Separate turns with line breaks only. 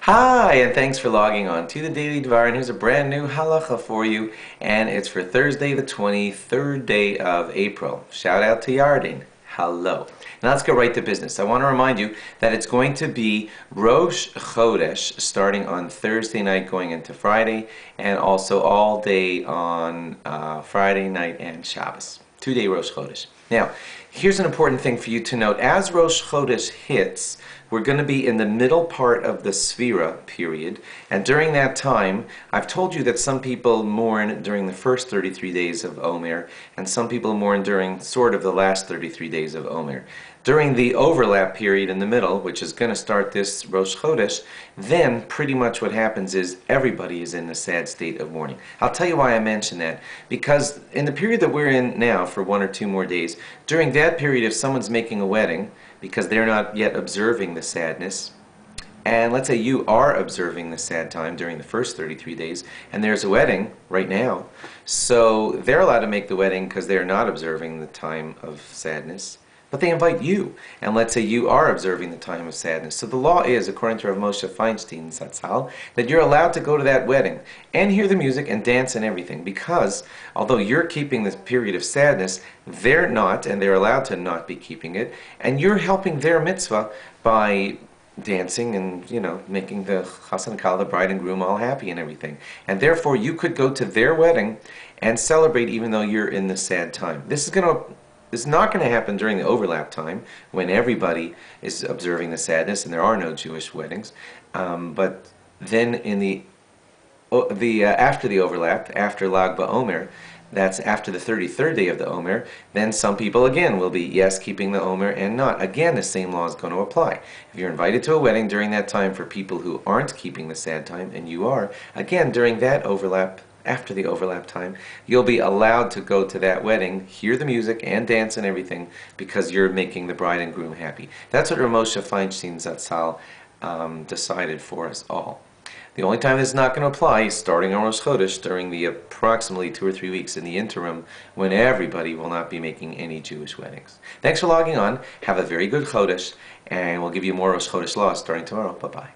Hi, and thanks for logging on to the Daily Dvar, and here's a brand new Halacha for you, and it's for Thursday, the 23rd day of April. Shout out to Yardin. Hello. Now let's go right to business. I want to remind you that it's going to be Rosh Chodesh starting on Thursday night going into Friday, and also all day on Friday night and Shabbos. 2-day Rosh Chodesh. Now, here's an important thing for you to note. As Rosh Chodesh hits, we're going to be in the middle part of the Sphira period, and during that time, I've told you that some people mourn during the first 33 days of Omer, and some people mourn during sort of the last 33 days of Omer. During the overlap period in the middle, which is going to start this Rosh Chodesh, then pretty much what happens is everybody is in a sad state of mourning. I'll tell you why I mention that. Because in the period that we're in now for 1 or 2 more days, during that period if someone's making a wedding, because they're not yet observing the sadness, and let's say you are observing the sad time during the first 33 days, and there's a wedding right now, so they're allowed to make the wedding because they're not observing the time of sadness. But they invite you, and let's say you are observing the time of sadness. So the law is, according to Rav Moshe Feinstein Zatzal, that you're allowed to go to that wedding and hear the music and dance and everything, because although you're keeping this period of sadness, they're not, and they're allowed to not be keeping it, and you're helping their mitzvah by dancing and, making the chassan and kala, the bride and groom, all happy and everything. And therefore, you could go to their wedding and celebrate even though you're in the sad time. This is not going to happen during the overlap time when everybody is observing the sadness and there are no Jewish weddings. But then in after the overlap, after Lag BaOmer, that's after the 33rd day of the Omer, then some people again will be, yes, keeping the Omer and not. Again, the same law is going to apply. If you're invited to a wedding during that time for people who aren't keeping the sad time, and you are, again, during that overlap, after the overlap time, you'll be allowed to go to that wedding, hear the music and dance and everything because you're making the bride and groom happy. That's what Rav Moshe Feinstein Zatzal decided for us all. The only time this is not going to apply is starting on Rosh Chodesh during the approximately 2 or 3 weeks in the interim when everybody will not be making any Jewish weddings. Thanks for logging on. Have a very good Chodesh, and we'll give you more Rosh Chodesh laws starting tomorrow. Bye-bye.